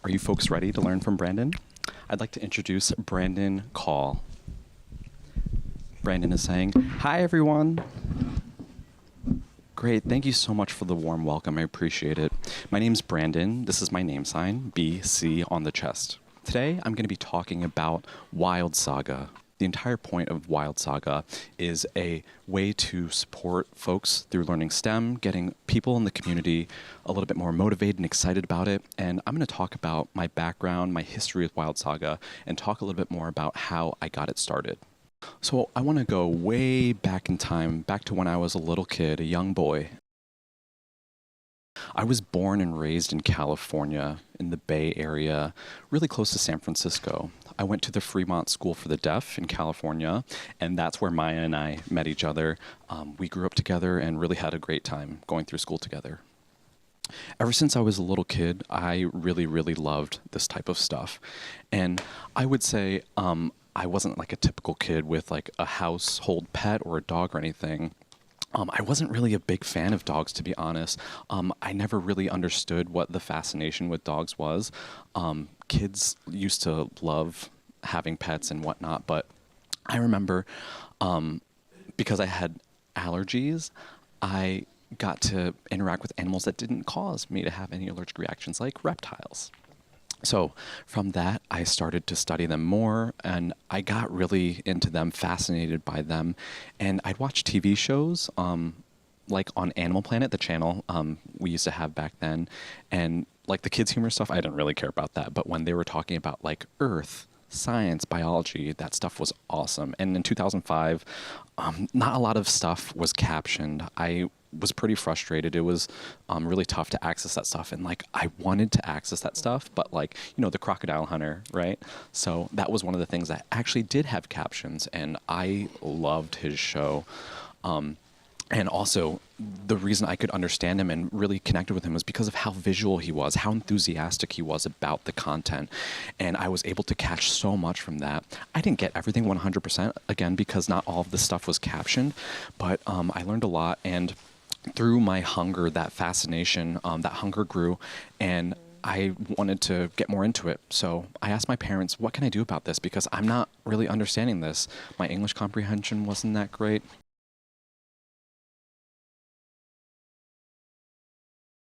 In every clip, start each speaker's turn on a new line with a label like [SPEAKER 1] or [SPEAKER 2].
[SPEAKER 1] Are you folks ready to learn from Brandon? I'd like to introduce Brandon Call. Brandon is saying, "Hi, everyone." Great, thank you so much for the warm welcome. I appreciate it. My name's Brandon. This is my name sign, BC on the chest. Today, I'm going to be talking about Wild Saga. The entire point of Wild Saga is a way to support folks through learning STEM, getting people in the community a little bit more motivated and excited about it. And I'm going to talk about my background, my history with Wild Saga, and talk a little bit more about how I got it started. So I want to go way back in time, back to when I was a little kid, a young boy. I was born and raised in California, in the Bay Area, really close to San Francisco. I went to the Fremont School for the Deaf in California, and that's where Maya and I met each other. We grew up together and really had a great time going through school together. Ever since I was a little kid, I really, really loved this type of stuff. And I would say I wasn't like a typical kid with like a household pet or a dog or anything. I wasn't really a big fan of dogs, to be honest. I never really understood what the fascination with dogs was. Kids used to love having pets and whatnot, but I remember because I had allergies, I got to interact with animals that didn't cause me to have any allergic reactions, like reptiles. So from that, I started to study them more, and I got really into them, fascinated by them. And I'd watch TV shows, like on Animal Planet, the channel we used to have back then. And like the kids' humor stuff, I didn't really care about that. But when they were talking about like Earth, science, biology, that stuff was awesome. And in 2005, not a lot of stuff was captioned. I was pretty frustrated. It was really tough to access that stuff. And like, I wanted to access that stuff, but like, you know, the crocodile hunter, right? So that was one of the things that actually did have captions, and I loved his show. And also, the reason I could understand him and really connected with him was because of how visual he was, how enthusiastic he was about the content. And I was able to catch so much from that. I didn't get everything 100%, again, because not all of the stuff was captioned, but I learned a lot. And through my hunger, that fascination, that hunger grew, and I wanted to get more into it. So I asked my parents, what can I do about this? Because I'm not really understanding this. My English comprehension wasn't that great.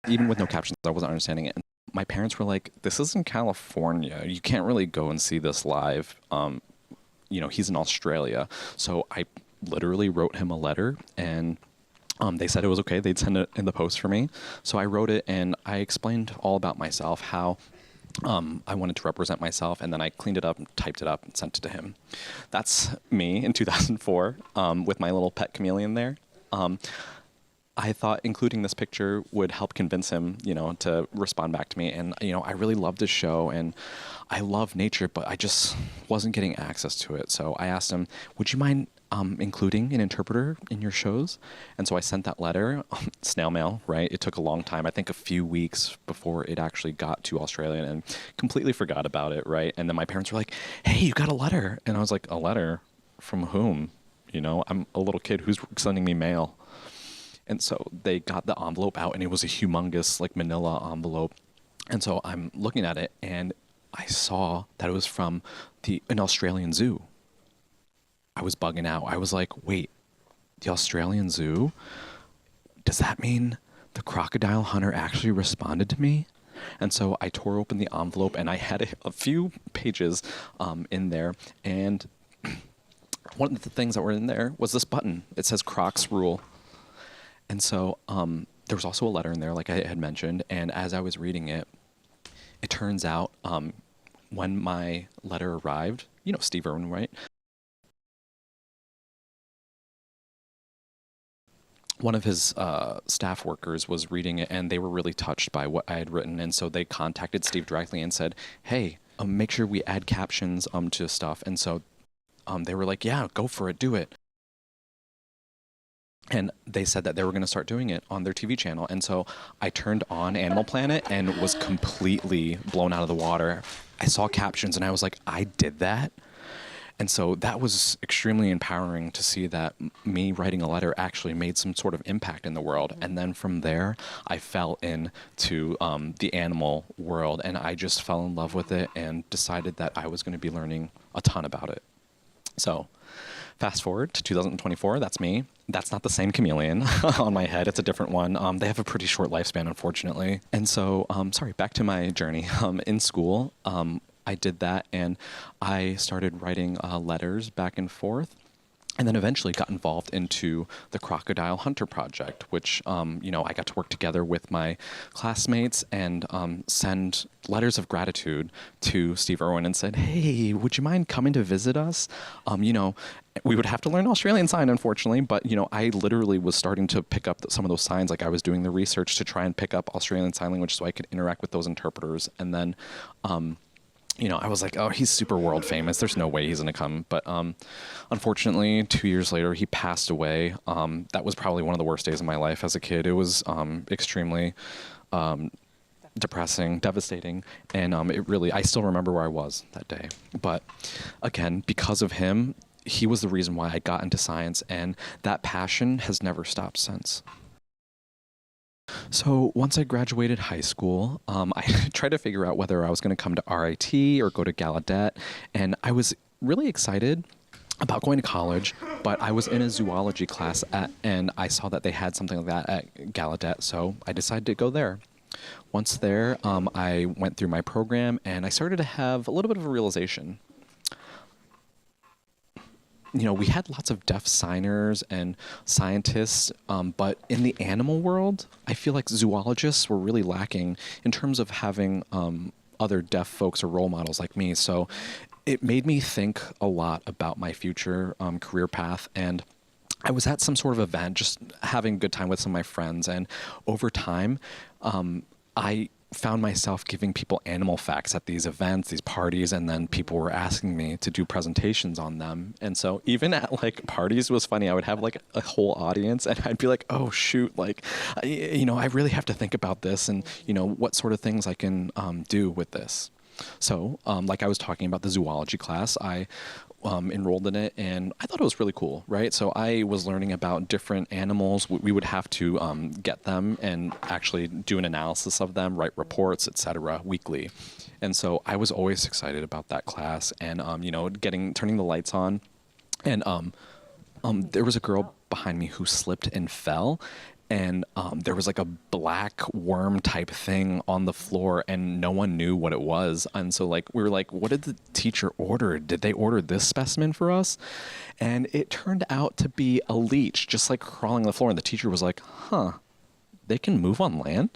[SPEAKER 1] Even with no captions, I wasn't understanding it. And my parents were like, this is in California. You can't really go and see this live. You know, he's in Australia. So I literally wrote him a letter, and they said it was okay. They'd send it in the post for me. So I wrote it, and I explained all about myself, how I wanted to represent myself, and then I cleaned it up, and typed it up, and sent it to him. That's me in 2004 with my little pet chameleon there. I thought including this picture would help convince him, you know, to respond back to me. And, you know, I really loved his show, and I love nature, but I just wasn't getting access to it. So I asked him, would you mind including an interpreter in your shows? And so I sent that letter, snail mail, right? It took a long time, I think a few weeks before it actually got to Australia, and completely forgot about it, right? And then my parents were like, hey, you got a letter. And I was like, a letter? From whom? You know, I'm a little kid, who's sending me mail? And so they got the envelope out, and it was a humongous like manila envelope. And so I'm looking at it, and I saw that it was from an Australian zoo. I was bugging out. I was like, wait, the Australian zoo? Does that mean the crocodile hunter actually responded to me? And so I tore open the envelope, and I had a few pages in there. And one of the things that were in there was this button. It says Crocs Rule. And so there was also a letter in there, like I had mentioned. And as I was reading it, it turns out when my letter arrived, you know Steve Irwin, right? One of his staff workers was reading it, and they were really touched by what I had written. And so they contacted Steve directly and said, hey, make sure we add captions to stuff. And so they were like, yeah, go for it, do it. And they said that they were going to start doing it on their TV channel. And so I turned on Animal Planet and was completely blown out of the water. I saw captions, and I was like, I did that? And so that was extremely empowering to see that me writing a letter actually made some sort of impact in the world. And then from there, I fell into the animal world, and I just fell in love with it and decided that I was going to be learning a ton about it. So fast forward to 2024, that's me. That's not the same chameleon on my head. It's a different one. They have a pretty short lifespan, unfortunately. And so, sorry, back to my journey. In school, I did that, and I started writing letters back and forth, and then eventually got involved into the Crocodile Hunter Project, which, I got to work together with my classmates and send letters of gratitude to Steve Irwin and said, hey, would you mind coming to visit us? We would have to learn Australian Sign, unfortunately, but, I literally was starting to pick up some of those signs. Like, I was doing the research to try and pick up Australian Sign Language so I could interact with those interpreters. And then, I was like, oh, he's super world famous. There's no way he's going to come. But unfortunately, 2 years later, he passed away. That was probably one of the worst days of my life as a kid. It was extremely depressing, devastating. And I still remember where I was that day. But again, because of him, he was the reason why I got into science. And that passion has never stopped since. So once I graduated high school, I tried to figure out whether I was going to come to RIT or go to Gallaudet, and I was really excited about going to college, but I was in a zoology class and I saw that they had something like that at Gallaudet, so I decided to go there. Once there, I went through my program and I started to have a little bit of a realization. We had lots of deaf signers and scientists, but in the animal world, I feel like zoologists were really lacking in terms of having other deaf folks or role models like me. So it made me think a lot about my future career path. And I was at some sort of event, just having a good time with some of my friends. And over time, I found myself giving people animal facts at these events, these parties, and then people were asking me to do presentations on them. And so even at like parties, it was funny. I would have like a whole audience and I'd be like, oh shoot, like, I really have to think about this and, what sort of things I can do with this. So like I was talking about the zoology class, I enrolled in it, and I thought it was really cool, right? So I was learning about different animals. We would have to get them and actually do an analysis of them, write reports, etc., weekly. And so I was always excited about that class, and turning the lights on, and there was a girl behind me who slipped and fell. And there was like a black worm type thing on the floor and no one knew what it was. And so like we were like, what did the teacher order? Did they order this specimen for us? And it turned out to be a leech just like crawling on the floor. And the teacher was like, huh, they can move on land?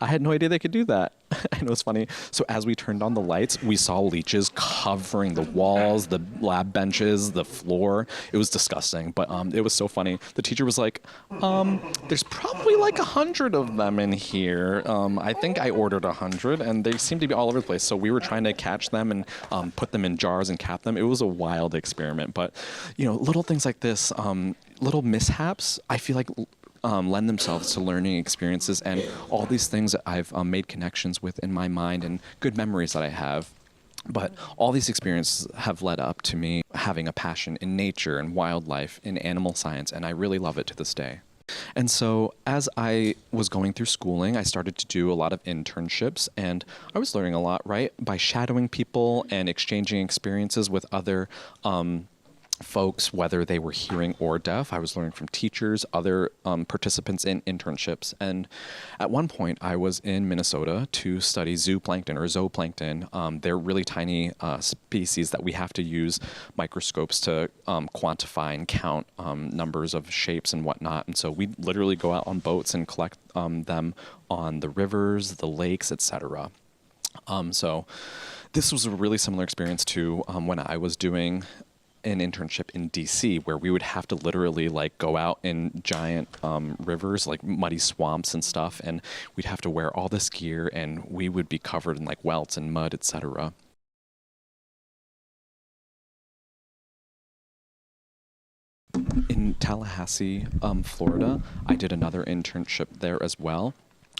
[SPEAKER 1] I had no idea they could do that. And it was funny. So as we turned on the lights, we saw leeches covering the walls, the lab benches, the floor. It was disgusting, but it was so funny. The teacher was like, there's probably like 100 of them in here. I think I ordered 100 and they seem to be all over the place. So we were trying to catch them and put them in jars and cap them. It was a wild experiment, but little things like this, little mishaps, I feel like lend themselves to learning experiences and all these things that I've made connections with in my mind and good memories that I have. But all these experiences have led up to me having a passion in nature and wildlife, in animal science, and I really love it to this day. And so as I was going through schooling, I started to do a lot of internships, and I was learning a lot, right? By shadowing people and exchanging experiences with other folks, whether they were hearing or deaf. I was learning from teachers, other participants in internships. And at one point, I was in Minnesota to study zooplankton or zooplankton. They're really tiny species that we have to use microscopes to quantify and count numbers of shapes and whatnot. And so we literally go out on boats and collect them on the rivers, the lakes, etc. So this was a really similar experience to when I was doing an internship in DC, where we would have to literally like go out in giant rivers, like muddy swamps and stuff, and we'd have to wear all this gear and we would be covered in like welts and mud, etc. In Tallahassee, Florida, I did another internship there as well.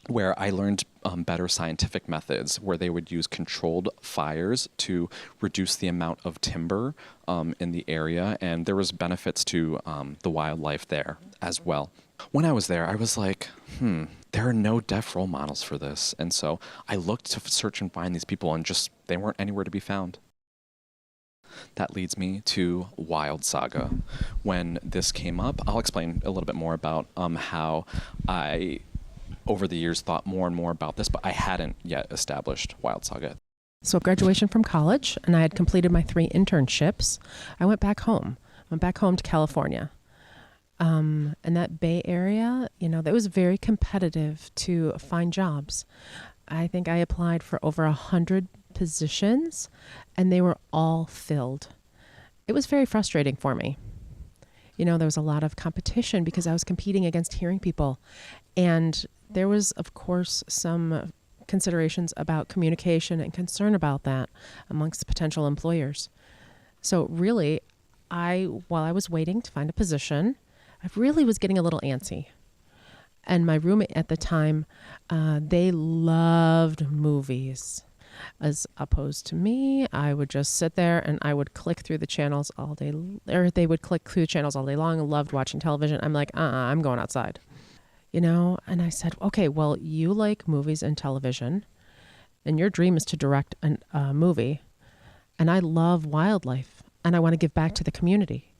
[SPEAKER 1] where I learned better scientific methods where they would use controlled fires to reduce the amount of timber in the area. And there was benefits to the wildlife there as well. When I was there, I was like, there are no deaf role models for this. And so I looked to search and find these people and just, they weren't anywhere to be found. That leads me to Wild Saga. When this came up, I'll explain a little bit more about how I over the years thought more and more about this, but I hadn't yet established Wild Saga.
[SPEAKER 2] So graduation from college, and I had completed my 3 internships. I went back home. To California. And that Bay Area, that was very competitive to find jobs. I think I applied for over 100 positions, and they were all filled. It was very frustrating for me. There was a lot of competition because I was competing against hearing people. And there was, of course, some considerations about communication and concern about that amongst potential employers. So really, while I was waiting to find a position, I really was getting a little antsy. And my roommate at the time, they loved movies. As opposed to me, I would just sit there and I would click through the channels all day, or they would click through the channels all day long and loved watching television. I'm like, I'm going outside. And I said, okay, well, you like movies and television, and your dream is to direct a movie, and I love wildlife, and I want to give back to the community.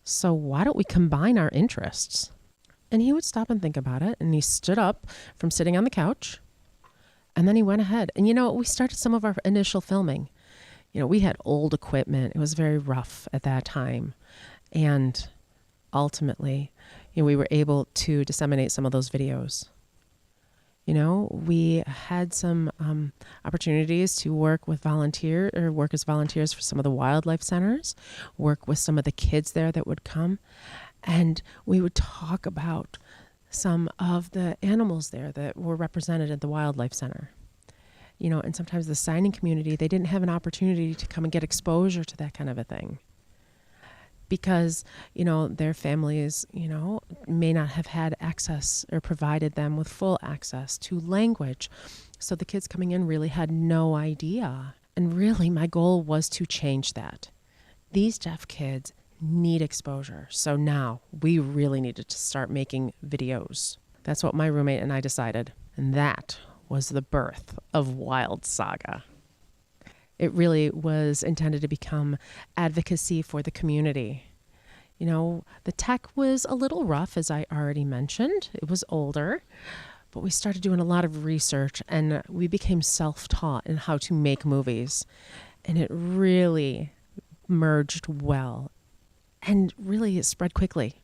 [SPEAKER 2] So why don't we combine our interests? And he would stop and think about it, and he stood up from sitting on the couch, and then he went ahead. And, we started some of our initial filming. We had old equipment. It was very rough at that time. And ultimately, we were able to disseminate some of those videos. We had some opportunities to work as volunteers for some of the wildlife centers, work with some of the kids there that would come. And we would talk about some of the animals there that were represented at the wildlife center. And sometimes the signing community, they didn't have an opportunity to come and get exposure to that kind of a thing. Because, their families, may not have had access or provided them with full access to language. So the kids coming in really had no idea. And really, my goal was to change that. These deaf kids need exposure. So now we really needed to start making videos. That's what my roommate and I decided. And that was the birth of Wild Saga. It really was intended to become advocacy for the community. The tech was a little rough, as I already mentioned. It was older, but we started doing a lot of research and we became self-taught in how to make movies. And it really merged well and really it spread quickly.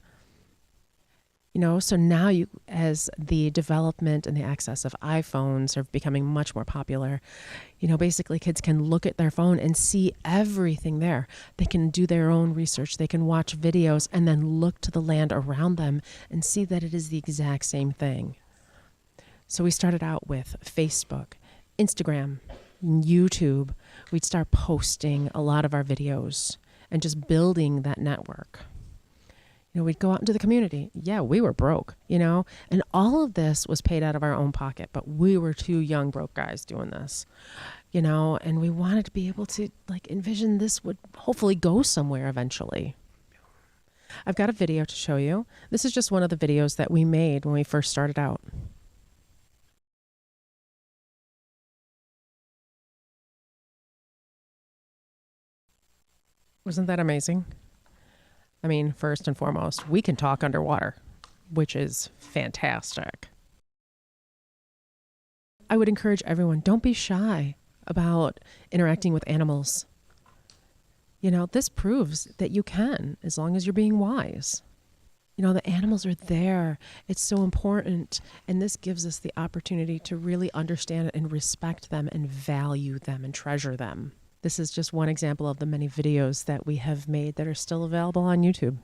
[SPEAKER 2] So now as the development and the access of iPhones are becoming much more popular, basically kids can look at their phone and see everything there. They can do their own research. They can watch videos and then look to the land around them and see that it is the exact same thing. So we started out with Facebook, Instagram, YouTube. We'd start posting a lot of our videos and just building that network. We'd go out into the community. Yeah, we were broke, and all of this was paid out of our own pocket, but we were 2 young broke guys doing this, and we wanted to be able to envision this would hopefully go somewhere eventually. I've got a video to show you. This is just one of the videos that we made when we first started out. Wasn't that amazing? I mean, first and foremost, we can talk underwater, which is fantastic. I would encourage everyone, don't be shy about interacting with animals. This proves that you can, as long as you're being wise. The animals are there. It's so important. And this gives us the opportunity to really understand and respect them and value them and treasure them. This is just one example of the many videos that we have made that are still available on YouTube.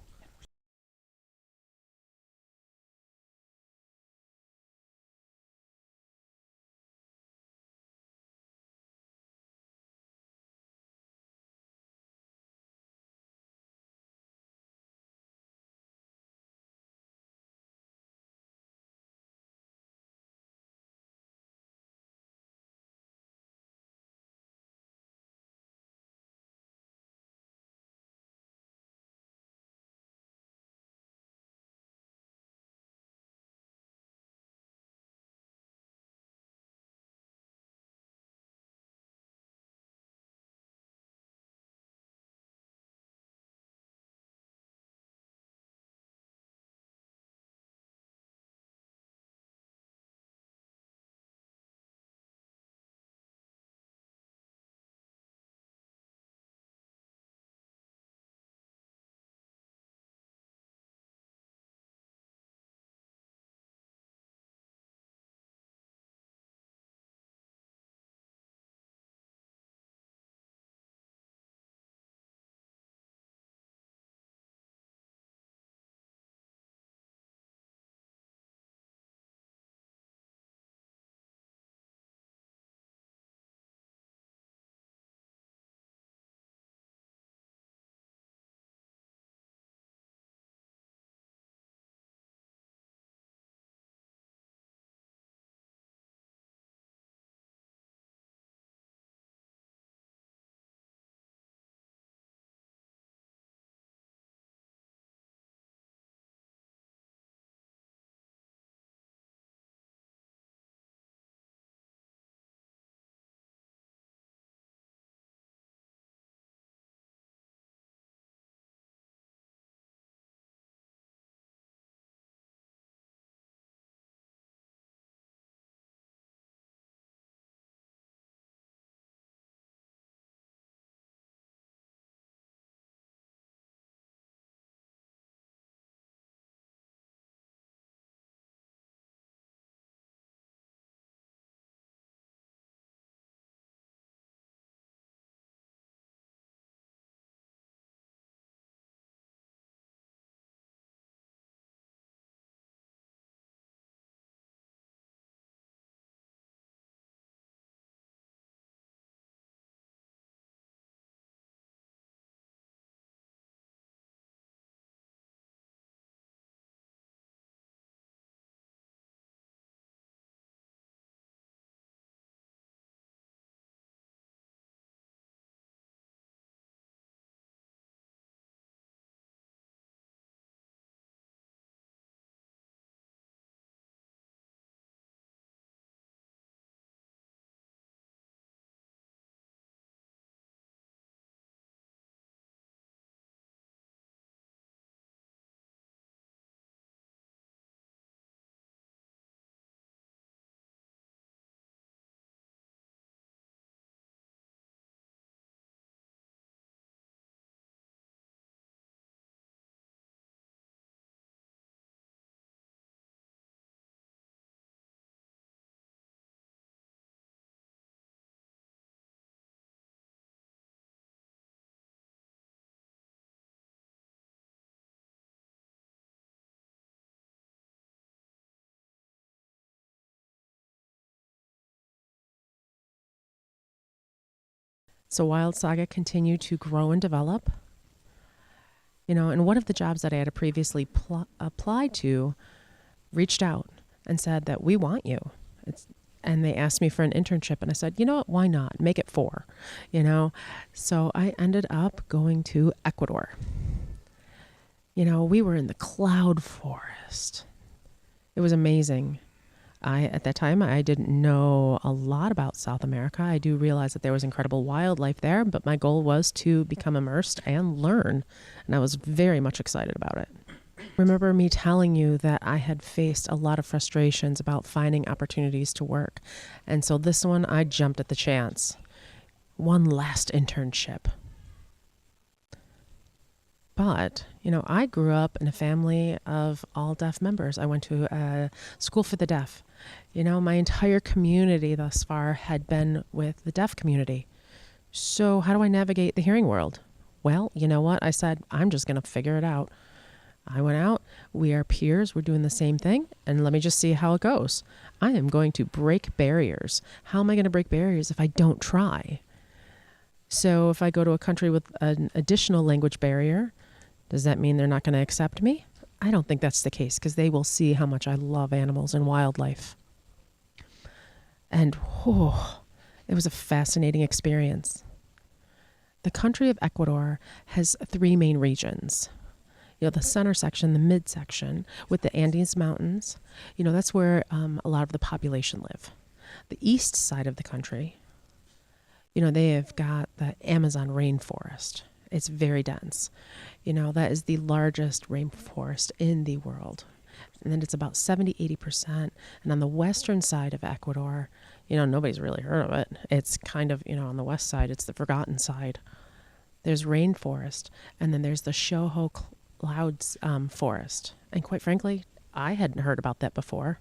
[SPEAKER 2] So Wild Saga continued to grow and develop. And one of the jobs that I had previously applied to reached out and said that we want you. And they asked me for an internship, and I said, you know what, why not? Make it 4, So I ended up going to Ecuador. We were in the cloud forest. It was amazing. At that time, I didn't know a lot about South America. I do realize that there was incredible wildlife there, but my goal was to become immersed and learn, and I was very much excited about it. Remember me telling you that I had faced a lot of frustrations about finding opportunities to work, and so this one, I jumped at the chance. One last internship. But, I grew up in a family of all deaf members. I went to a school for the deaf. My entire community thus far had been with the deaf community. So how do I navigate the hearing world? Well, you know what? I said, I'm just going to figure it out. I went out. We are peers. We're doing the same thing. And let me just see how it goes. I am going to break barriers. How am I going to break barriers if I don't try? So if I go to a country with an additional language barrier, does that mean they're not going to accept me? I don't think that's the case, because they will see how much I love animals and wildlife. And it was a fascinating experience. The country of Ecuador has 3 main regions. The center section, the midsection, with the Andes Mountains. That's where a lot of the population live. The east side of the country, they have got the Amazon rainforest. It's very dense. That is the largest rainforest in the world. And then it's about 70-80%. And on the western side of Ecuador, nobody's really heard of it. It's kind of, on the west side, it's the forgotten side. There's rainforest, and then there's the Shoho clouds forest. And quite frankly, I hadn't heard about that before.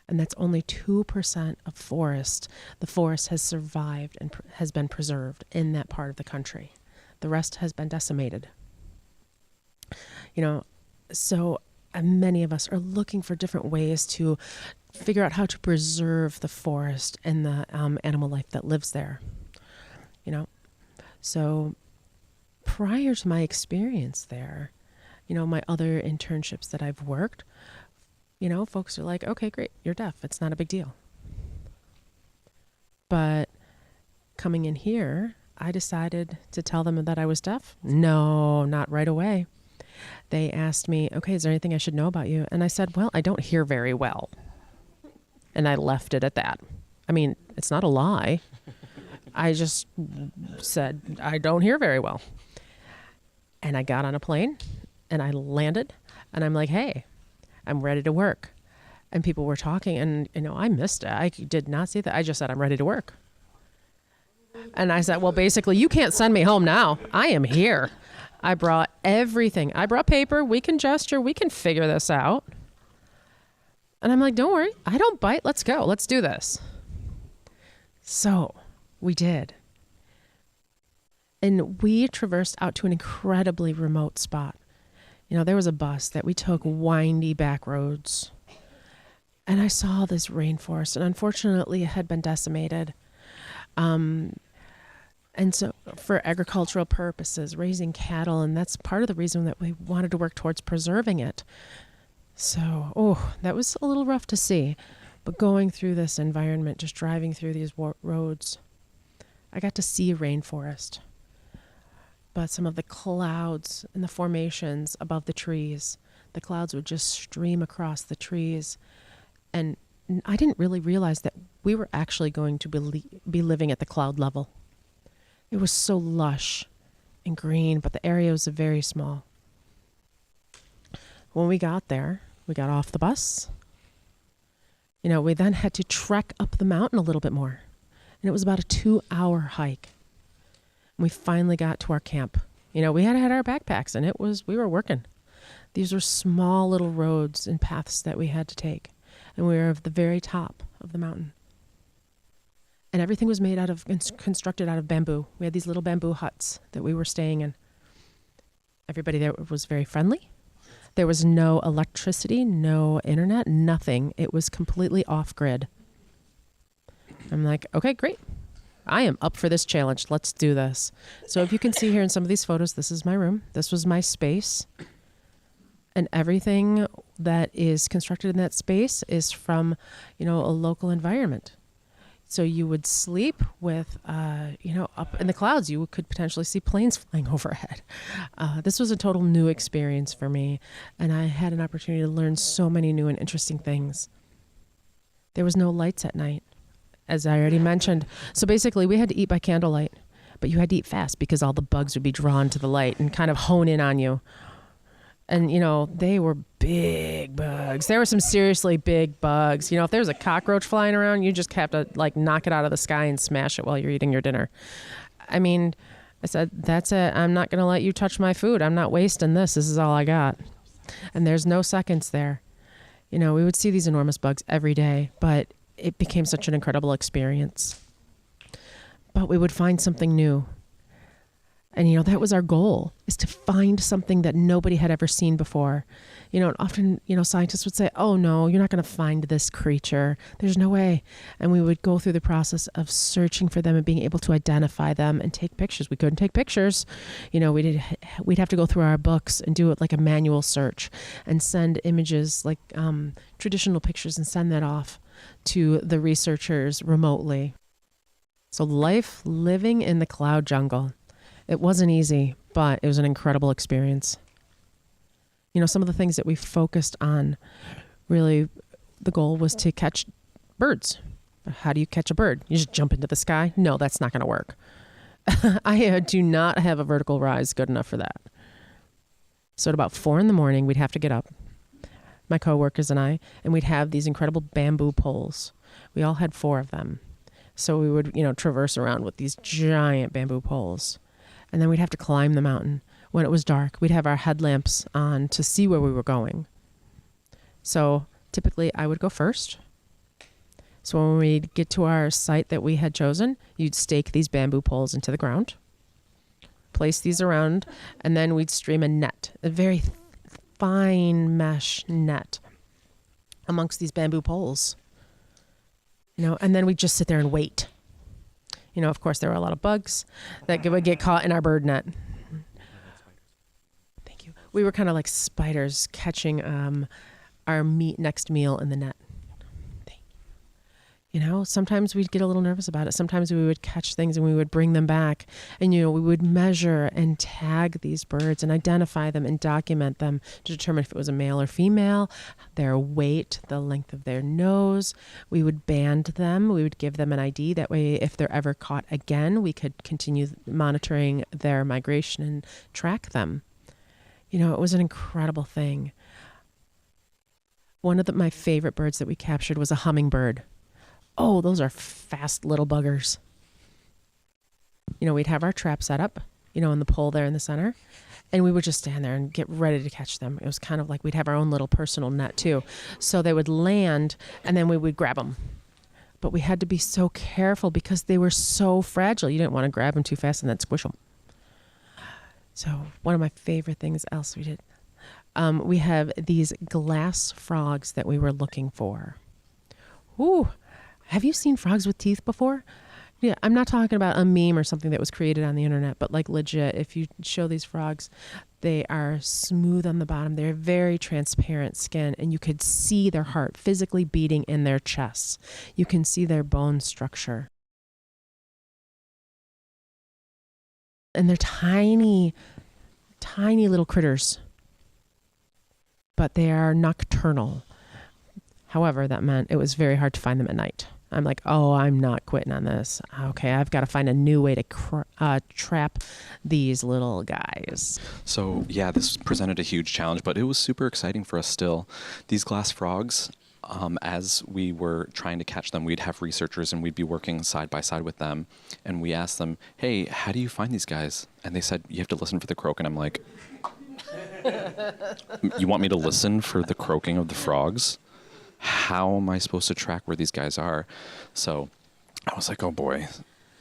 [SPEAKER 2] And that's only 2% of forest. The forest has survived and has been preserved in that part of the country. The rest has been decimated. So many of us are looking for different ways to figure out how to preserve the forest and the animal life that lives there. So prior to my experience there, my other internships that I've worked, folks are like, okay, great, you're deaf. It's not a big deal. But coming in here, I decided to tell them that I was deaf. No, not right away. They asked me, okay, is there anything I should know about you? And I said, well, I don't hear very well. And I left it at that. I mean, it's not a lie. I just said, I don't hear very well. And I got on a plane and I landed and I'm like, hey, I'm ready to work. And people were talking and, I missed it. I did not see that. I just said, I'm ready to work. And I said, well, basically, you can't send me home now. I am here. I brought everything. I brought paper. We can gesture. We can figure this out. And I'm like, don't worry. I don't bite. Let's go. Let's do this. So we did. And we traversed out to an incredibly remote spot. There was a bus that we took windy back roads. And I saw this rainforest. And unfortunately, it had been decimated. And so for agricultural purposes, raising cattle, and that's part of the reason that we wanted to work towards preserving it. So, that was a little rough to see. But going through this environment, just driving through these roads, I got to see a rainforest. But some of the clouds and the formations above the trees, the clouds would just stream across the trees. And I didn't really realize that we were actually going to be living at the cloud level. It was so lush and green, but the area was very small. When we got there, we got off the bus. We then had to trek up the mountain a little bit more. And it was about a 2-hour hike. And we finally got to our camp. We had our backpacks and we were working. These were small little roads and paths that we had to take. And we were at the very top of the mountain. And everything was constructed out of bamboo. We had these little bamboo huts that we were staying in. Everybody there was very friendly. There was no electricity, no internet, nothing. It was completely off-grid. I'm like, okay, great. I am up for this challenge. Let's do this. So if you can see here in some of these photos, this is my room. This was my space. And everything that is constructed in that space is from, a local environment. So you would sleep with, up in the clouds. You could potentially see planes flying overhead. This was a total new experience for me. And I had an opportunity to learn so many new and interesting things. There was no lights at night, as I already mentioned. So basically, we had to eat by candlelight. But you had to eat fast because all the bugs would be drawn to the light and kind of hone in on you. And, they were big bugs. There were some seriously big bugs. If there was a cockroach flying around, you just have to, knock it out of the sky and smash it while you're eating your dinner. I mean, I said, that's it. I'm not going to let you touch my food. I'm not wasting this. This is all I got. And there's no seconds there. We would see these enormous bugs every day, but it became such an incredible experience. But we would find something new. And, that was our goal, is to find something that nobody had ever seen before. And often, scientists would say, oh, no, you're not going to find this creature. There's no way. And we would go through the process of searching for them and being able to identify them and take pictures. We couldn't take pictures. We'd have to go through our books and do it like a manual search and send images like traditional pictures and send that off to the researchers remotely. So life living in the cloud jungle. It wasn't easy, but it was an incredible experience. Some of the things that we focused on, really, the goal was to catch birds. How do you catch a bird? You just jump into the sky? No, that's not going to work. I do not have a vertical rise good enough for that. So at about 4 a.m, we'd have to get up, my coworkers and I, and we'd have these incredible bamboo poles. We all had 4 of them. So we would, traverse around with these giant bamboo poles. And then we'd have to climb the mountain. When it was dark, we'd have our headlamps on to see where we were going. So typically I would go first. So when we'd get to our site that we had chosen, you'd stake these bamboo poles into the ground, place these around, and then we'd stream a net, a very fine mesh net amongst these bamboo poles. And then we'd just sit there and wait. Of course, there were a lot of bugs that would get caught in our bird net. Thank you. We were kind of like spiders catching our next meal in the net. Thank you. Sometimes we'd get a little nervous about it. Sometimes we would catch things and we would bring them back. And, we would measure and tag these birds and identify them and document them to determine if it was a male or female, their weight, the length of their nose. We would band them. We would give them an ID. That way, if they're ever caught again, we could continue monitoring their migration and track them. It was an incredible thing. One of my favorite birds that we captured was a hummingbird. Oh, those are fast little buggers. We'd have our trap set up, in the pole there in the center, and we would just stand there and get ready to catch them. It was kind of like we'd have our own little personal net too. So they would land and then we would grab them. But we had to be so careful because they were so fragile. You didn't want to grab them too fast and then squish them. So one of my favorite things else we did, we have these glass frogs that we were looking for. Ooh. Have you seen frogs with teeth before? Yeah, I'm not talking about a meme or something that was created on the internet, but like legit, if you show these frogs, they are smooth on the bottom. They're very transparent skin, and you could see their heart physically beating in their chests. You can see their bone structure. And they're tiny, tiny little critters, but they are nocturnal. However, that meant it was very hard to find them at night. I'm like, oh, I'm not quitting on this. Okay, I've got to find a new way to trap these little guys.
[SPEAKER 1] So yeah, this presented a huge challenge, but it was super exciting for us still. These glass frogs, as we were trying to catch them, we'd have researchers and we'd be working side by side with them. And we asked them, hey, how do you find these guys? And they said, you have to listen for the croak. And I'm like, you want me to listen for the croaking of the frogs? How am I supposed to track where these guys are? So I was like, oh boy,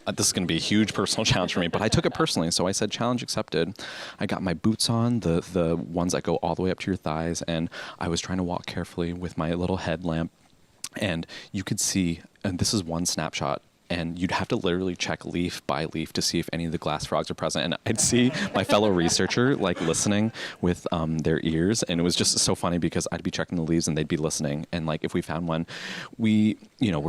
[SPEAKER 1] this is going to be a huge personal challenge for me. But I took it personally. So I said, challenge accepted. I got my boots on, the ones that go all the way up to your thighs. And I was trying to walk carefully with my little headlamp. And you could see, and this is one snapshot, and you'd have to literally check leaf by leaf to see if any of the glass frogs are present. And I'd see my fellow researcher like listening with their ears, and it was just so funny because I'd be checking the leaves and they'd be listening. And like if we found one, we're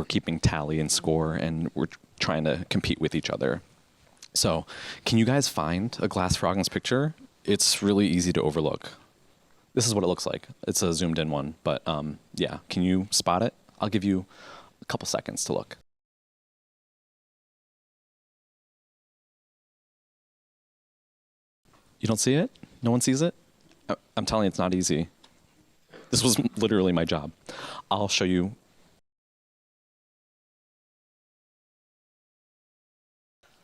[SPEAKER 1] keeping tally and score, and we're trying to compete with each other. So, can you guys find a glass frog in this picture? It's really easy to overlook. This is what it looks like. It's a zoomed in one, but yeah, can you spot it? I'll give you a couple seconds to look. You don't see it? No one sees it? I'm telling you, it's not easy. This was literally my job. I'll show you.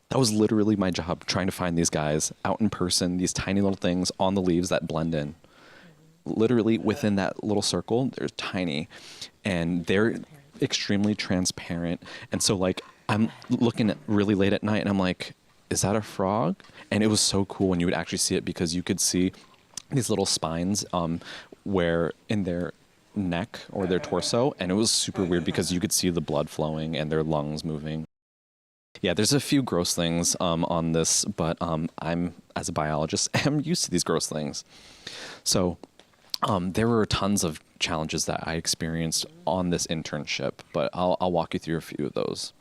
[SPEAKER 1] That was literally my job, trying to find these guys out in person, these tiny little things on the leaves that blend in. Literally within that little circle, they're tiny, and they're extremely transparent. And so like I'm looking at really late at night and I'm like, is that a frog? And it was so cool when you would actually see it, because you could see these little spines where in their neck or their torso, and it was super weird because you could see the blood flowing and their lungs moving. Yeah, there's a few gross things on this, but I'm, as a biologist, am used to these gross things. So there were tons of challenges that I experienced on this internship, but I'll walk you through a few of those.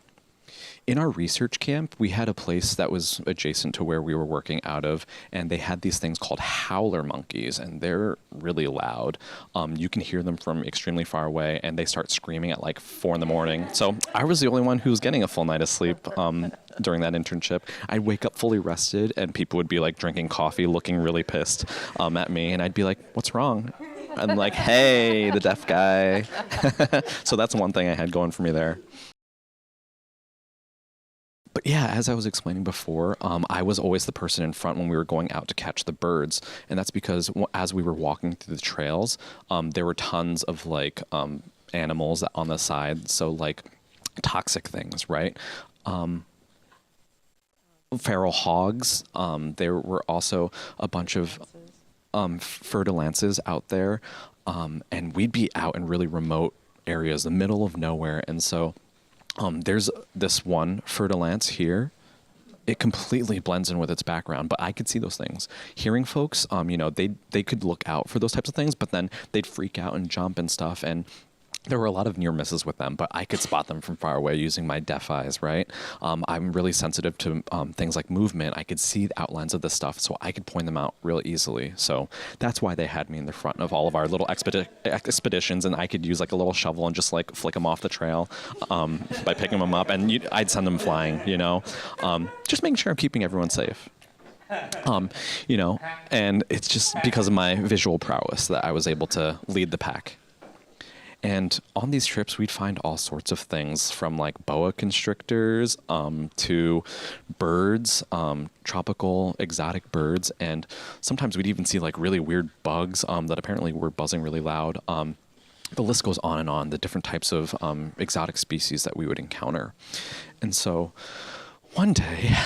[SPEAKER 1] In our research camp, we had a place that was adjacent to where we were working out of, and they had these things called howler monkeys, and they're really loud. You can hear them from extremely far away, and they start screaming at like 4 in the morning. So I was the only one who was getting a full night of sleep during that internship. I'd wake up fully rested, and people would be like drinking coffee, looking really pissed at me, and I'd be like, "What's wrong?" I'm like, "Hey, the deaf guy." So that's one thing I had going for me there. But yeah, as I was explaining before, I was always the person in front when we were going out to catch the birds. And that's because as we were walking through the trails, there were tons of like animals on the side. So like toxic things, right? Feral hogs. There were also a bunch of fer-de-lances out there. And we'd be out in really remote areas, the middle of nowhere. And so there's this one fer-de-lance here. It completely blends in with its background, but I could see those things. Hearing folks, they could look out for those types of things, but then they'd freak out and jump and stuff. And there were a lot of near misses with them, but I could spot them from far away using my deaf eyes, right? I'm really sensitive to things like movement. I could see the outlines of this stuff, so I could point them out real easily. So that's why they had me in the front of all of our little expeditions, and I could use like a little shovel and just like flick them off the trail by picking them up, and I'd send them flying, just making sure I'm keeping everyone safe. And it's just because of my visual prowess that I was able to lead the pack. And on these trips, we'd find all sorts of things, from like boa constrictors to birds, tropical exotic birds. And sometimes we'd even see like really weird bugs that apparently were buzzing really loud. The list goes on, the different types of exotic species that we would encounter. And so one day,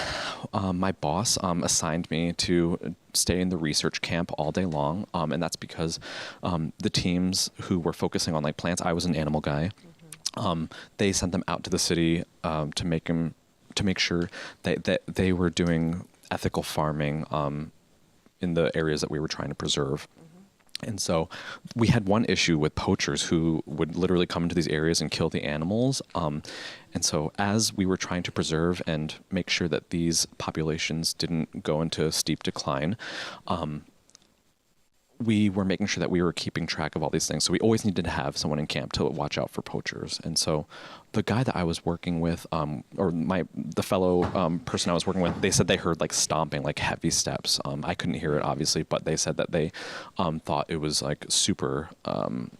[SPEAKER 1] my boss assigned me to stay in the research camp all day long, and that's because the teams who were focusing on like plants, I was an animal guy. They sent them out to the city to make sure that they were doing ethical farming in the areas that we were trying to preserve. And so we had one issue with poachers who would literally come into these areas and kill the animals. And so as we were trying to preserve and make sure that these populations didn't go into steep decline, we were making sure that we were keeping track of all these things. So we always needed to have someone in camp to watch out for poachers. And so the guy that I was working with, or the fellow person I was working with, they said they heard like stomping, like heavy steps. I couldn't hear it obviously, but they said that they thought it was like super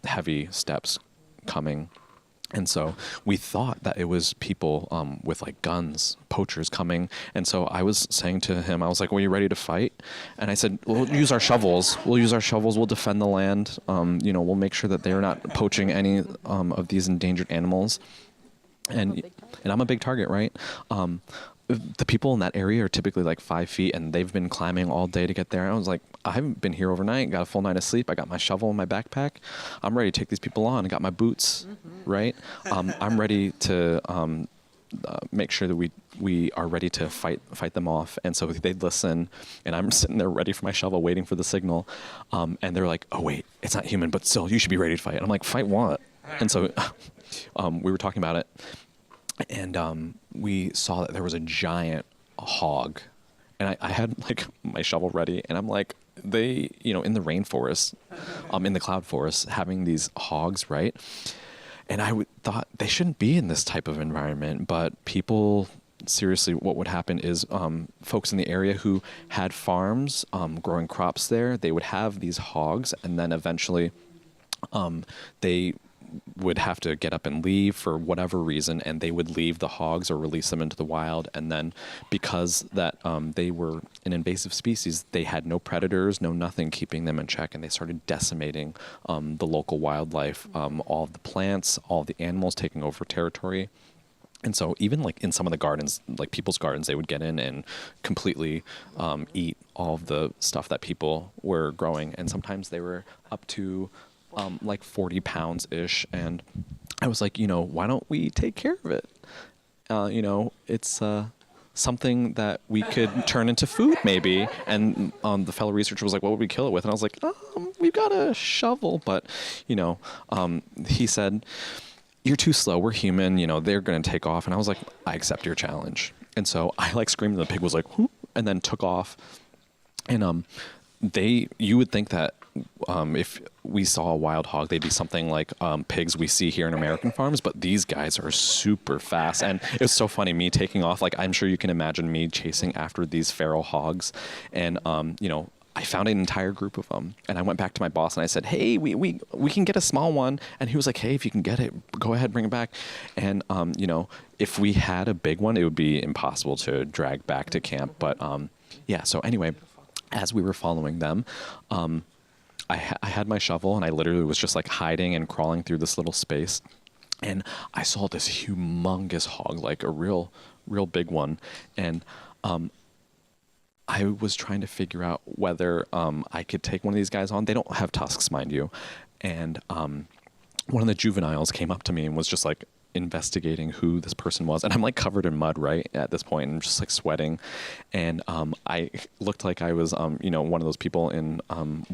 [SPEAKER 1] heavy steps coming. And so we thought that it was people with like guns, poachers coming. And so I was saying to him, I was like, "Well, you ready to fight?" And I said, "We'll use our shovels. We'll defend the land. We'll make sure that they're not poaching any of these endangered animals." And I'm a big target, right? The people in that area are typically like 5 feet, and they've been climbing all day to get there. I was like, I haven't been here overnight, got a full night of sleep. I got my shovel in my backpack. I'm ready to take these people on. I got my boots, right? I'm ready to make sure that we are ready to fight them off. And so they'd listen, and I'm sitting there ready for my shovel, waiting for the signal. And they're like, "Oh wait, it's not human, but still, you should be ready to fight." And I'm like, "Fight what?" And so we were talking about it, and we saw that there was a giant hog, and I had like my shovel ready, and I'm like, they, in the rainforest, in the cloud forest, having these hogs, right? And thought they shouldn't be in this type of environment, but people, seriously, what would happen is folks in the area who had farms growing crops there, they would have these hogs, and then eventually they would have to get up and leave for whatever reason, and they would leave the hogs or release them into the wild. And then because that they were an invasive species, they had no predators, no nothing keeping them in check, and they started decimating the local wildlife, all of the plants, all of the animals, taking over territory. And so even like in some of the gardens, like people's gardens, they would get in and completely eat all of the stuff that people were growing. And sometimes they were up to like 40 pounds ish. And I was like, why don't we take care of it? It's something that we could turn into food maybe. And the fellow researcher was like, what would we kill it with? And I was like, we've got a shovel. But, he said, you're too slow. We're human. They're going to take off. And I was like, I accept your challenge. And so I like screamed, and the pig was like, whoop, and then took off. And you would think that if we saw a wild hog, they'd be something like pigs we see here in American farms, but these guys are super fast. And it was so funny, me taking off, like I'm sure you can imagine me chasing after these feral hogs. And, I found an entire group of them, and I went back to my boss and I said, hey, we can get a small one. And he was like, hey, if you can get it, go ahead, bring it back. And, if we had a big one, it would be impossible to drag back to camp. But yeah, so anyway, as we were following them, I had my shovel, and I literally was just like hiding and crawling through this little space. And I saw this humongous hog, like a real big one. And I was trying to figure out whether I could take one of these guys on. They don't have tusks, mind you. And one of the juveniles came up to me and was just like investigating who this person was. And I'm like covered in mud right at this point, and just like sweating. And I looked like I was, one of those people in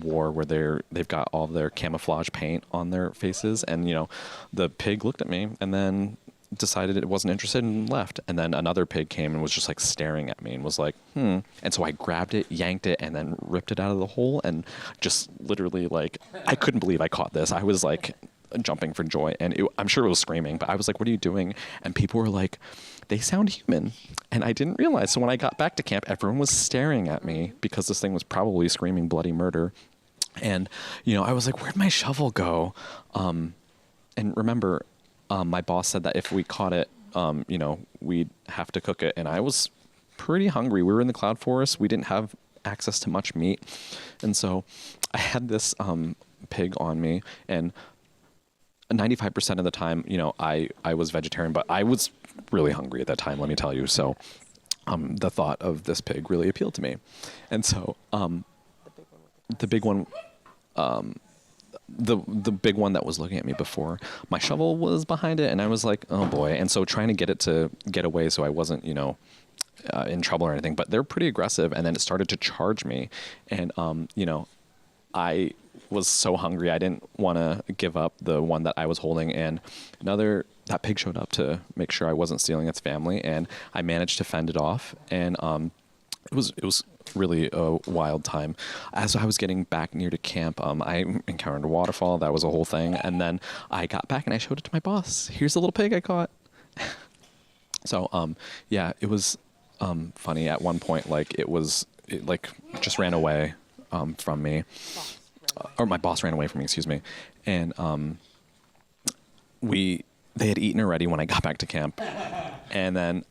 [SPEAKER 1] war where they've got all of their camouflage paint on their faces. And, the pig looked at me and then decided it wasn't interested and left. And then another pig came and was just like staring at me and was like, And so I grabbed it, yanked it, and then ripped it out of the hole, and just literally like, I couldn't believe I caught this. I was like jumping for joy, and I'm sure it was screaming, but I was like, what are you doing? And people were like, they sound human. And I didn't realize. So when I got back to camp, everyone was staring at me because this thing was probably screaming bloody murder. And, I was like, where'd my shovel go? And remember, my boss said that if we caught it, we'd have to cook it. And I was pretty hungry. We were in the cloud forest. We didn't have access to much meat. And so I had this pig on me, and 95% of the time, I was vegetarian, but I was really hungry at that time, let me tell you. So the thought of this pig really appealed to me. And so the big one, the big one that was looking at me before, my shovel was behind it, and I was like, oh boy. And so trying to get it to get away so I wasn't, in trouble or anything, but they're pretty aggressive. And then it started to charge me. And, I was so hungry. I didn't want to give up the one that I was holding. And that pig showed up to make sure I wasn't stealing its family. And I managed to fend it off. And, it was really a wild time. As I was getting back near to camp, I encountered a waterfall. That was a whole thing. And then I got back and I showed it to my boss. Here's the little pig I caught. So, yeah, it was funny. At one point, it just ran away from me. Or my boss ran away from me, excuse me. And they had eaten already when I got back to camp. And then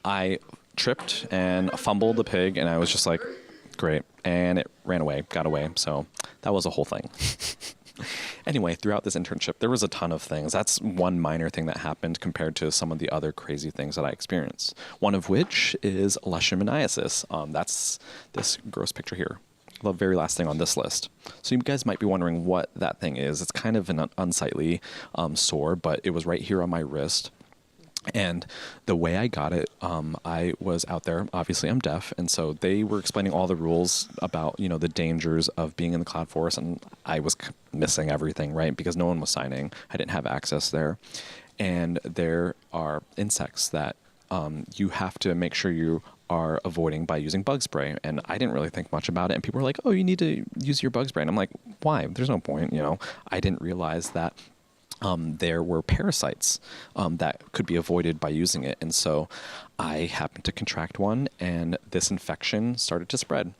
[SPEAKER 1] I tripped and fumbled the pig, and I was just like, great. And it ran away, got away. So that was a whole thing. Anyway, throughout this internship, there was a ton of things. That's one minor thing that happened compared to some of the other crazy things that I experienced. One of which is leishmaniasis. That's this gross picture here. The very last thing on this list. So you guys might be wondering what that thing is. It's kind of an unsightly sore, but it was right here on my wrist. And the way I got it, I was out there. Obviously, I'm deaf, and so they were explaining all the rules about the dangers of being in the cloud forest, and I was missing everything, right? Because no one was signing. I didn't have access there, and there are insects that you have to make sure you are avoiding by using bug spray. And I didn't really think much about it. And people were like, "Oh, you need to use your bug spray," and I'm like, "Why? There's no point." I didn't realize that there were parasites that could be avoided by using it. And so I happened to contract one, and this infection started to spread.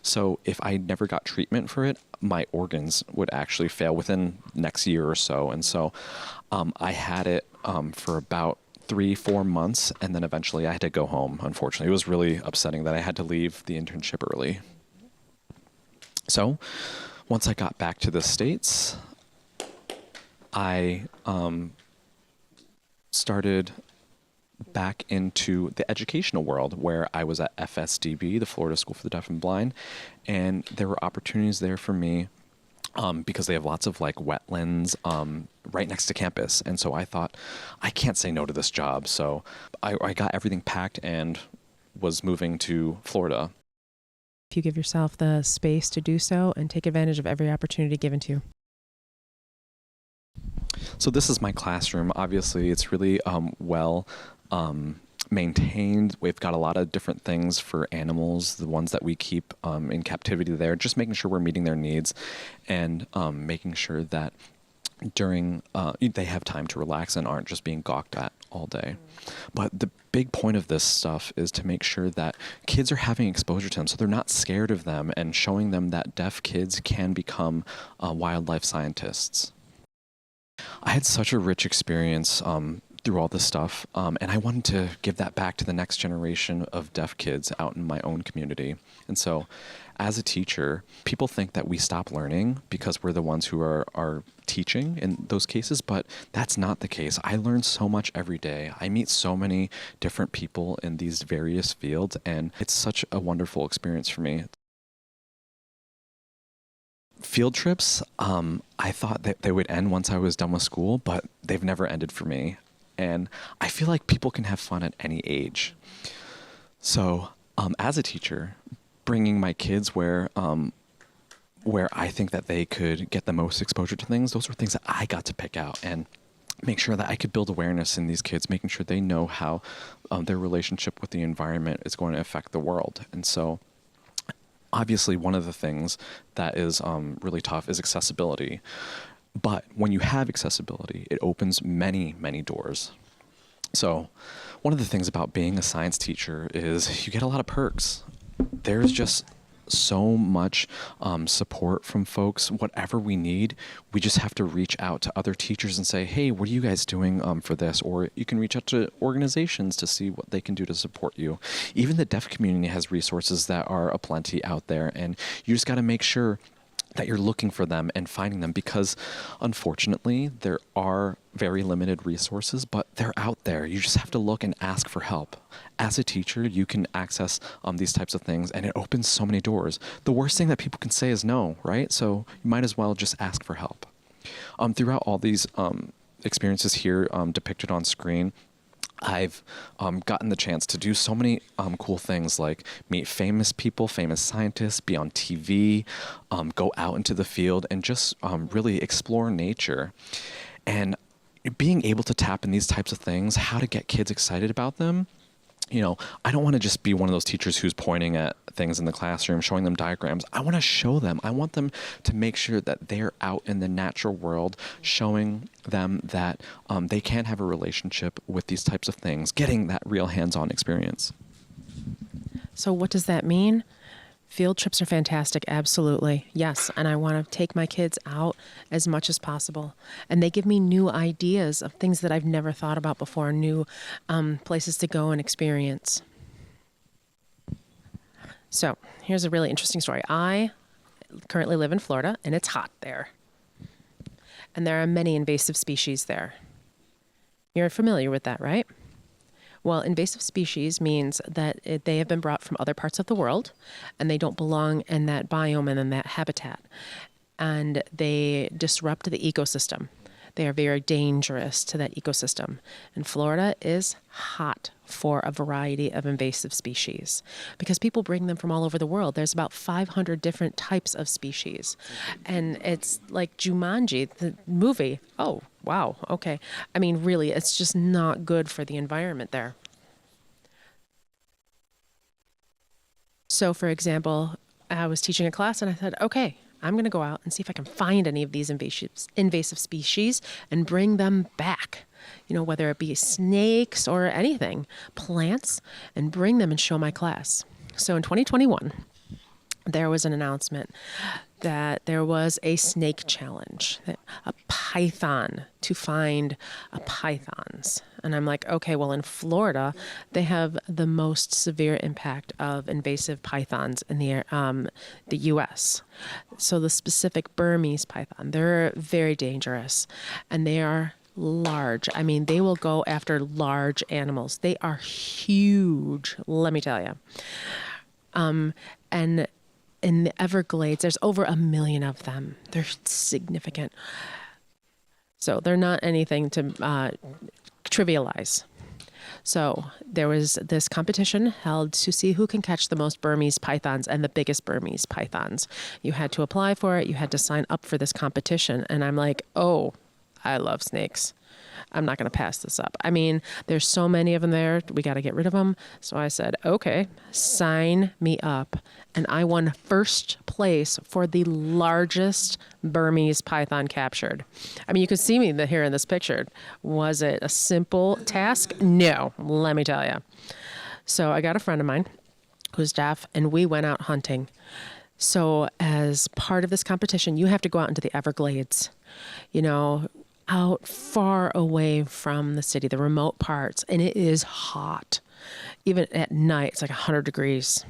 [SPEAKER 1] So if I never got treatment for it, my organs would actually fail within next year or so. And so I had it for about 3-4 months, and then eventually I had to go home. Unfortunately, it was really upsetting that I had to leave the internship early. So once I got back to the States, I started back into the educational world, where I was at FSDB, the Florida School for the Deaf and Blind, and there were opportunities there for me because they have lots of wetlands right next to campus. And so I thought, I can't say no to this job. So I got everything packed and was moving to Florida.
[SPEAKER 2] If you give yourself the space to do so and take advantage of every opportunity given to you.
[SPEAKER 1] So this is my classroom. Obviously, it's really well maintained. We've got a lot of different things for animals, the ones that we keep in captivity there, just making sure we're meeting their needs, and making sure that during they have time to relax and aren't just being gawked at all day. But the big point of this stuff is to make sure that kids are having exposure to them, so they're not scared of them, and showing them that deaf kids can become wildlife scientists. I had such a rich experience through all this stuff, and I wanted to give that back to the next generation of deaf kids out in my own community. And so as a teacher, people think that we stop learning because we're the ones who are teaching in those cases, but that's not the case. I learn so much every day. I meet so many different people in these various fields, and it's such a wonderful experience for me. Field trips, I thought that they would end once I was done with school, but they've never ended for me. And I feel like people can have fun at any age. So as a teacher, bringing my kids where I think that they could get the most exposure to things, those were things that I got to pick out and make sure that I could build awareness in these kids, making sure they know how their relationship with the environment is going to affect the world. And so obviously, one of the things that is really tough is accessibility. But when you have accessibility, it opens many, many doors. So one of the things about being a science teacher is you get a lot of perks. There's just so much support from folks. Whatever we need, we just have to reach out to other teachers and say, hey, what are you guys doing for this? Or you can reach out to organizations to see what they can do to support you. Even the deaf community has resources that are aplenty out there, and you just got to make sure that you're looking for them and finding them, because unfortunately there are very limited resources, but they're out there. You just have to look and ask for help. As a teacher, you can access these types of things, and it opens so many doors. The worst thing that people can say is no, right? So you might as well just ask for help. Throughout all these experiences here depicted on screen, I've gotten the chance to do so many cool things, like meet famous people, famous scientists, be on TV, go out into the field, and just really explore nature. And being able to tap in these types of things, how to get kids excited about them. I don't want to just be one of those teachers who's pointing at things in the classroom, showing them diagrams. I want to show them. I want them to make sure that they're out in the natural world, showing them that they can have a relationship with these types of things, getting that real hands-on experience.
[SPEAKER 2] So what does that mean? Field trips are fantastic, absolutely. Yes, and I want to take my kids out as much as possible. And they give me new ideas of things that I've never thought about before, new places to go and experience. So here's a really interesting story. I currently live in Florida, and it's hot there. And there are many invasive species there. You're familiar with that, right? Well, invasive species means that they have been brought from other parts of the world, and they don't belong in that biome and in that habitat. And they disrupt the ecosystem. They are very dangerous to that ecosystem. And Florida is hot for a variety of invasive species because people bring them from all over the world. There's about 500 different types of species. And it's like Jumanji, the movie. Oh, wow. Okay. I mean, really, it's just not good for the environment there. So, for example, I was teaching a class and I said, okay, I'm going to go out and see if I can find any of these invasive species and bring them back. Whether it be snakes or anything, plants, and bring them and show my class. So in 2021, there was an announcement that there was a snake challenge, a python to find pythons. And I'm like, okay, well, in Florida, they have the most severe impact of invasive pythons in the U.S. So the specific Burmese python, they're very dangerous, and they are large. I mean, they will go after large animals. They are huge, let me tell you. And in the Everglades, there's over 1 million of them. They're significant. So they're not anything to trivialize. So there was this competition held to see who can catch the most Burmese pythons and the biggest Burmese pythons. You had to apply for it. You had to sign up for this competition. And I'm like, oh, I love snakes. I'm not going to pass this up. I mean, there's so many of them there. We got to get rid of them. So I said, okay, sign me up. And I won first place for the largest Burmese python captured. I mean, you could see me here in this picture. Was it a simple task? No, let me tell you. So I got a friend of mine who's deaf, and we went out hunting. So as part of this competition, you have to go out into the Everglades, out far away from the city, the remote parts, and it is hot. Even at night, it's like 100 degrees.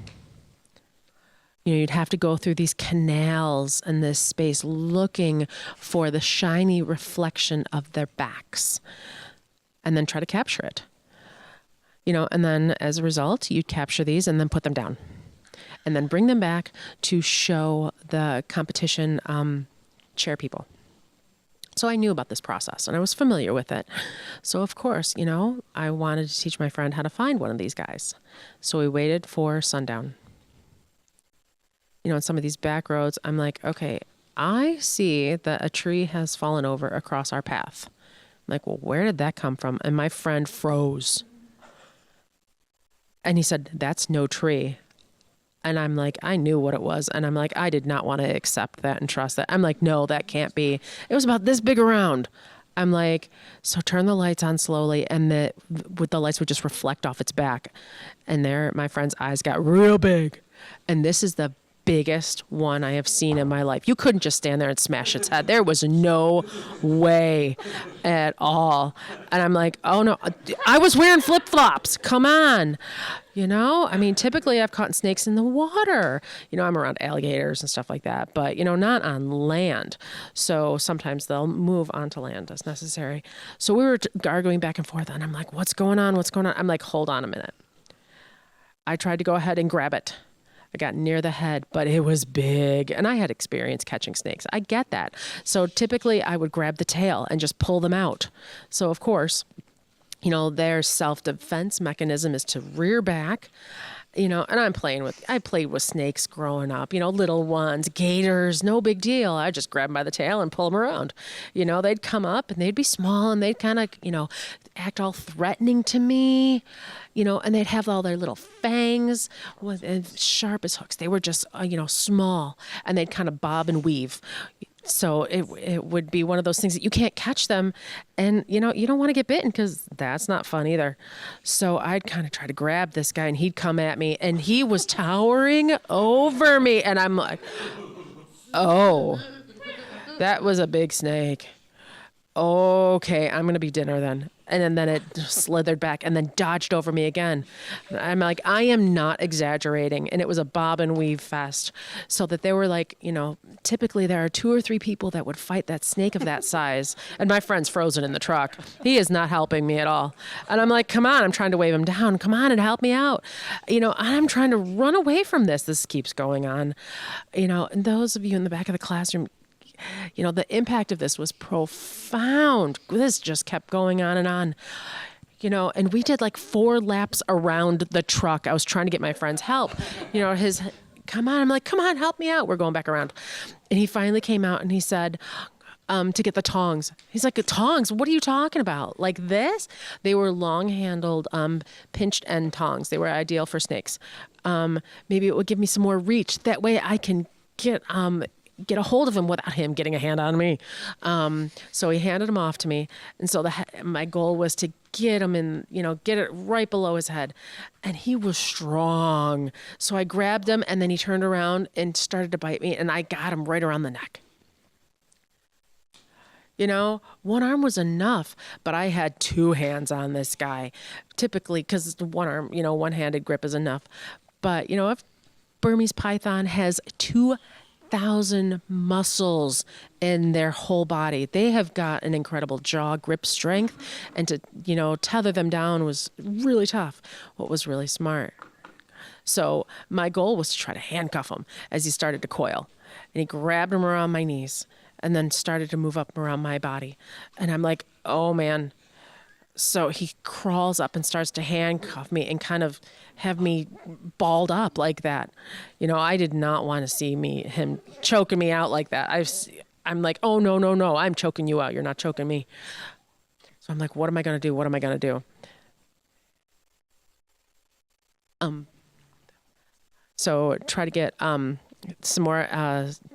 [SPEAKER 2] You'd have to go through these canals and this space looking for the shiny reflection of their backs and then try to capture it. And then as a result, you'd capture these and then put them down and then bring them back to show the competition chair people. So I knew about this process and I was familiar with it. So of course, I wanted to teach my friend how to find one of these guys. So we waited for sundown. On some of these back roads, I'm like, okay, I see that a tree has fallen over across our path. I'm like, well, where did that come from? And my friend froze. And he said, that's no tree. And I'm like, I knew what it was. And I'm like, I did not want to accept that and trust that. I'm like, no, that can't be. It was about this big around. I'm like, so turn the lights on slowly. And the lights would just reflect off its back. And there, my friend's eyes got real big. And this is the biggest one I have seen in my life. You couldn't just stand there and smash its head. There was no way at all. And I'm like, oh no, I was wearing flip-flops. Come on. I mean, typically I've caught snakes in the water. I'm around alligators and stuff like that, but, not on land. So sometimes they'll move onto land as necessary. So we were arguing back and forth, and I'm like, what's going on? What's going on? I'm like, hold on a minute. I tried to go ahead and grab it. I got near the head, but it was big. And I had experience catching snakes. I get that. So typically I would grab the tail and just pull them out. So of course, their self-defense mechanism is to rear back, and I played with snakes growing up, little ones, gators, no big deal. I just grab them by the tail and pull them around. They'd come up and they'd be small and they'd kind of, act all threatening to me, and they'd have all their little fangs with sharp as hooks. They were just, small, and they'd kind of bob and weave. So it would be one of those things that you can't catch them, and you don't want to get bitten because that's not fun either. So I'd kind of try to grab this guy and he'd come at me and he was towering over me, and I'm like, oh, that was a big snake. Okay, I'm going to be dinner then. And then it slithered back and then dodged over me again. I'm like, I am not exaggerating. And it was a bob and weave fest. So that there were like, typically there are 2 or 3 people that would fight that snake of that size. And my friend's frozen in the truck. He is not helping me at all. And I'm like, come on, I'm trying to wave him down. Come on and help me out. I'm trying to run away from this. This keeps going on. And those of you in the back of the classroom, the impact of this was profound. This just kept going on and on. And we did like 4 laps around the truck. I was trying to get my friend's help. Come on. I'm like, come on, help me out. We're going back around. And he finally came out and he said, to get the tongs. He's like, tongs? What are you talking about? Like this? They were long-handled, pinched end tongs. They were ideal for snakes. Maybe it would give me some more reach. That way I can get a hold of him without him getting a hand on me. So he handed him off to me. And so my goal was to get him in, get it right below his head. And he was strong. So I grabbed him and then he turned around and started to bite me and I got him right around the neck. One arm was enough, but I had 2 hands on this guy. Typically, because one arm, one-handed grip is enough. But, if Burmese python has 2,000 muscles in their whole body. They have got an incredible jaw grip strength. And to, tether them down was really tough. What was really smart. So my goal was to try to handcuff him as he started to coil. And he grabbed him around my knees and then started to move up around my body. And I'm like, oh man. So he crawls up and starts to handcuff me and kind of have me balled up like that. I did not want to see him choking me out like that. I'm like, oh, no, I'm choking you out. You're not choking me. So I'm like, what am I going to do? What am I going to do? So try to get some more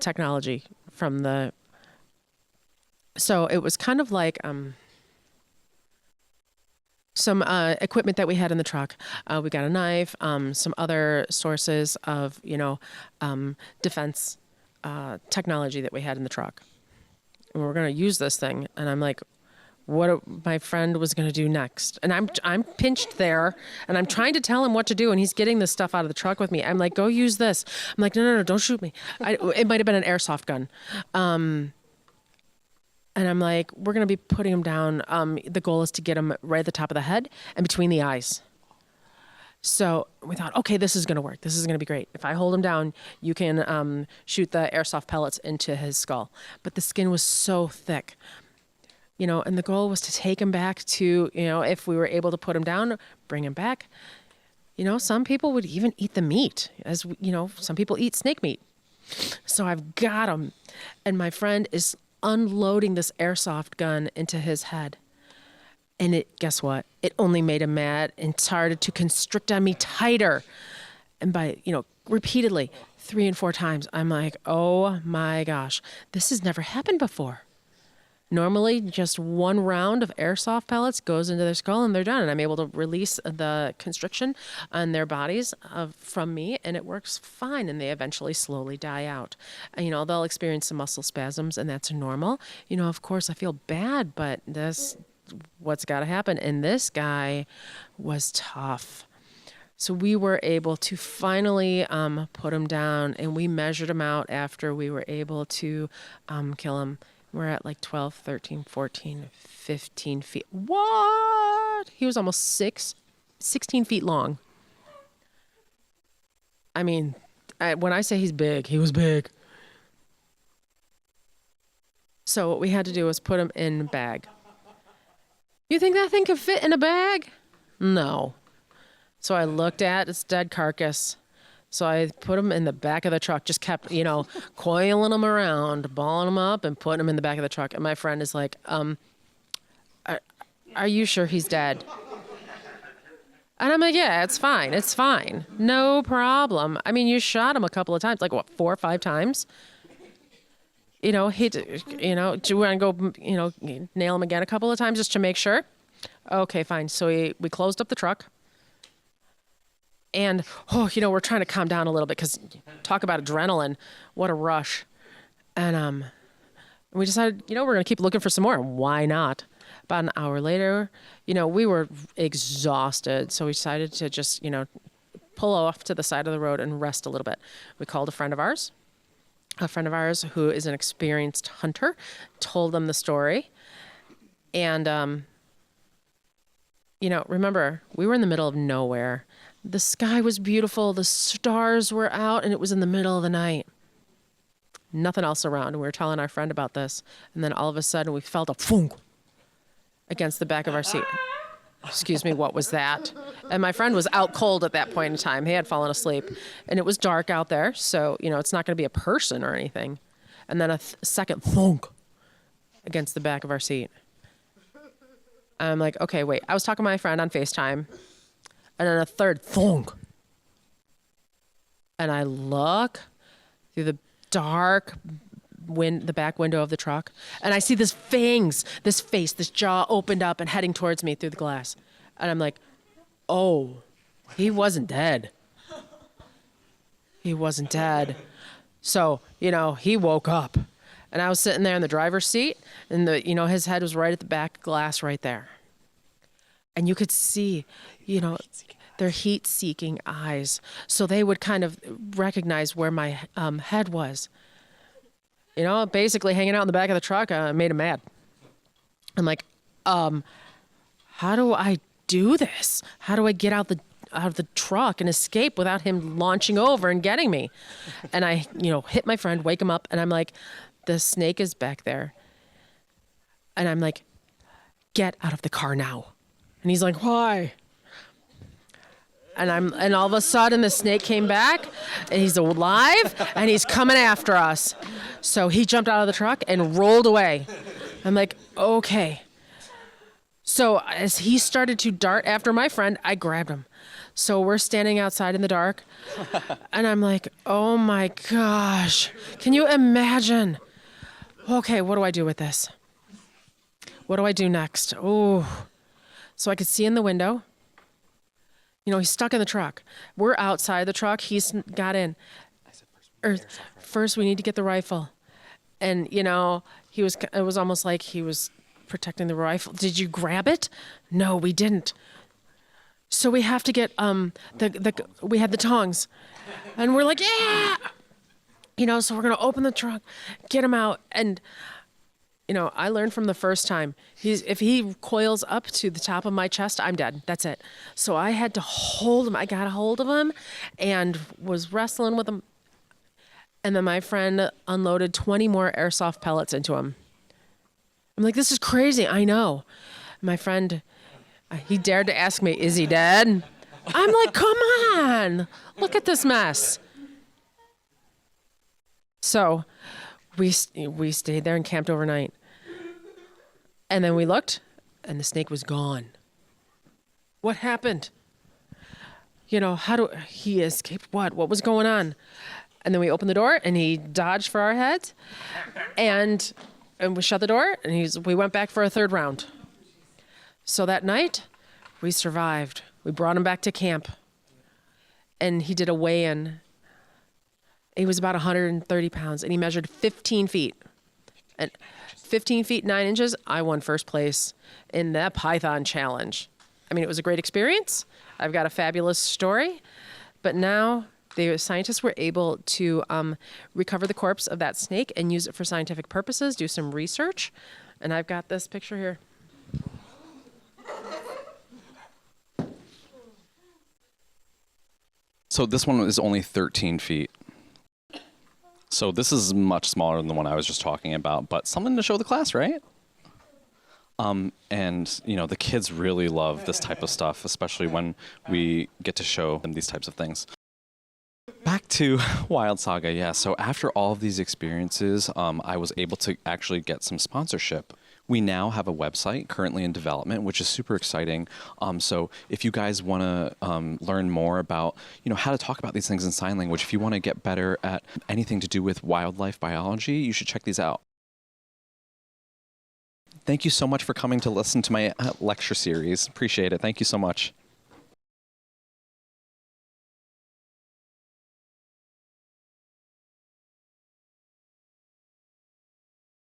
[SPEAKER 2] technology from the... So it was kind of like some equipment that we had in the truck. We got a knife, some other sources of, defense technology that we had in the truck. And we're going to use this thing. And I'm like, my friend was going to do next. And I'm pinched there and I'm trying to tell him what to do. And he's getting this stuff out of the truck with me. I'm like, go use this. I'm like, no, don't shoot me. It might've been an airsoft gun. And I'm like, we're going to be putting him down. The goal is to get him right at the top of the head and between the eyes. So we thought, okay, this is going to work. This is going to be great. If I hold him down, you can shoot the airsoft pellets into his skull. But the skin was so thick, and the goal was to take him back to, if we were able to put him down, bring him back. Some people would even eat the meat, as some people eat snake meat. So I've got him. And my friend is unloading this airsoft gun into his head. And guess what? It only made him mad and started to constrict on me tighter. And by, repeatedly 3 and 4 times, I'm like, oh my gosh, this has never happened before. Normally, just 1 round of airsoft pellets goes into their skull and they're done. And I'm able to release the constriction on their bodies from me, and it works fine. And they eventually slowly die out. And, they'll experience some muscle spasms, and that's normal. Of course, I feel bad, but what's got to happen. And this guy was tough. So we were able to finally put him down, and we measured him out after we were able to kill him. We're at like 12, 13, 14, 15 feet. What? He was almost 16 feet long. I mean, when I say he's big, he was big. So what we had to do was put him in a bag. You think that thing could fit in a bag? No. So I looked at its dead carcass. So I put him in the back of the truck, just kept, coiling him around, balling him up and putting him in the back of the truck. And my friend is like, are you sure he's dead? And I'm like, yeah, it's fine. It's fine. No problem. I mean, you shot him a couple of times, like what, 4 or 5 times? Do you want to go, nail him again a couple of times just to make sure? Okay, fine. So we closed up the truck. And, we're trying to calm down a little bit because talk about adrenaline. What a rush. And we decided, we're going to keep looking for some more. Why not? About an hour later, we were exhausted. So we decided to just, pull off to the side of the road and rest a little bit. We called a friend of ours who is an experienced hunter, told them the story. And, remember, we were in the middle of nowhere. The sky was beautiful. The stars were out, and it was in the middle of the night. nothing else around. And we were telling our friend about this. And then all of a sudden we felt a thunk against the back of our seat. Excuse me, what was that? And my friend was out cold at that point in time. He had fallen asleep. And it was dark out there, so, it's not going to be a person or anything. And then a second thunk against the back of our seat. I'm like, okay, wait. I was talking to my friend on FaceTime. And then a third thunk. And I look through the dark the back window of the truck, and I see this face, this jaw opened up and heading towards me through the glass. And I'm like, oh, he wasn't dead. He wasn't dead. So, he woke up. And I was sitting there in the driver's seat, and his head was right at the back glass right there. And you could see, their heat-seeking eyes. So they would kind of recognize where my head was. Basically hanging out in the back of the truck made him mad. I'm like, how do I do this? How do I get out of the truck and escape without him launching over and getting me? And I, hit my friend, wake him up, and I'm like, the snake is back there. And I'm like, get out of the car now. And he's like, why? And all of a sudden the snake came back and he's alive and he's coming after us. So he jumped out of the truck and rolled away. I'm like, okay. So as he started to dart after my friend, I grabbed him. So we're standing outside in the dark and I'm like, oh my gosh, can you imagine? Okay, what do I do with this? What do I do next? Oh, so I could see in the window. He's stuck in the truck. We're outside the truck. He's got in. First, we need to get the rifle. And, it was almost like he was protecting the rifle. Did you grab it? No, we didn't. So we have to get, we had the tongs. And we're like, yeah! So we're going to open the trunk, get him out. And, I learned from the first time, if he coils up to the top of my chest, I'm dead. That's it. So I had to hold him. I got a hold of him and was wrestling with him. And then my friend unloaded 20 more airsoft pellets into him. I'm like, this is crazy. I know. My friend, he dared to ask me, is he dead? I'm like, come on. Look at this mess. So we stayed there and camped overnight. And then we looked, and the snake was gone. What happened? He escaped what? What was going on? And then we opened the door, and he dodged for our heads. And we shut the door, and we went back for a third round. So that night, we survived. We brought him back to camp. And he did a weigh-in. He was about 130 pounds, and he measured 15 feet. And 15 feet, 9 inches, I won first place in the Python Challenge. I mean, it was a great experience. I've got a fabulous story. But now the scientists were able to recover the corpse of that snake and use it for scientific purposes, do some research. And I've got this picture here.
[SPEAKER 1] So this one is only 13 feet. So this is much smaller than the one I was just talking about, but something to show the class, right? And, the kids really love this type of stuff, especially when we get to show them these types of things. Back to Wild Saga, yeah. So after all of these experiences, I was able to actually get some sponsorship. We now have a website currently in development, which is super exciting. So if you guys want to learn more about, how to talk about these things in sign language, if you want to get better at anything to do with wildlife biology, you should check these out. Thank you so much for coming to listen to my lecture series. Appreciate it. Thank you so much.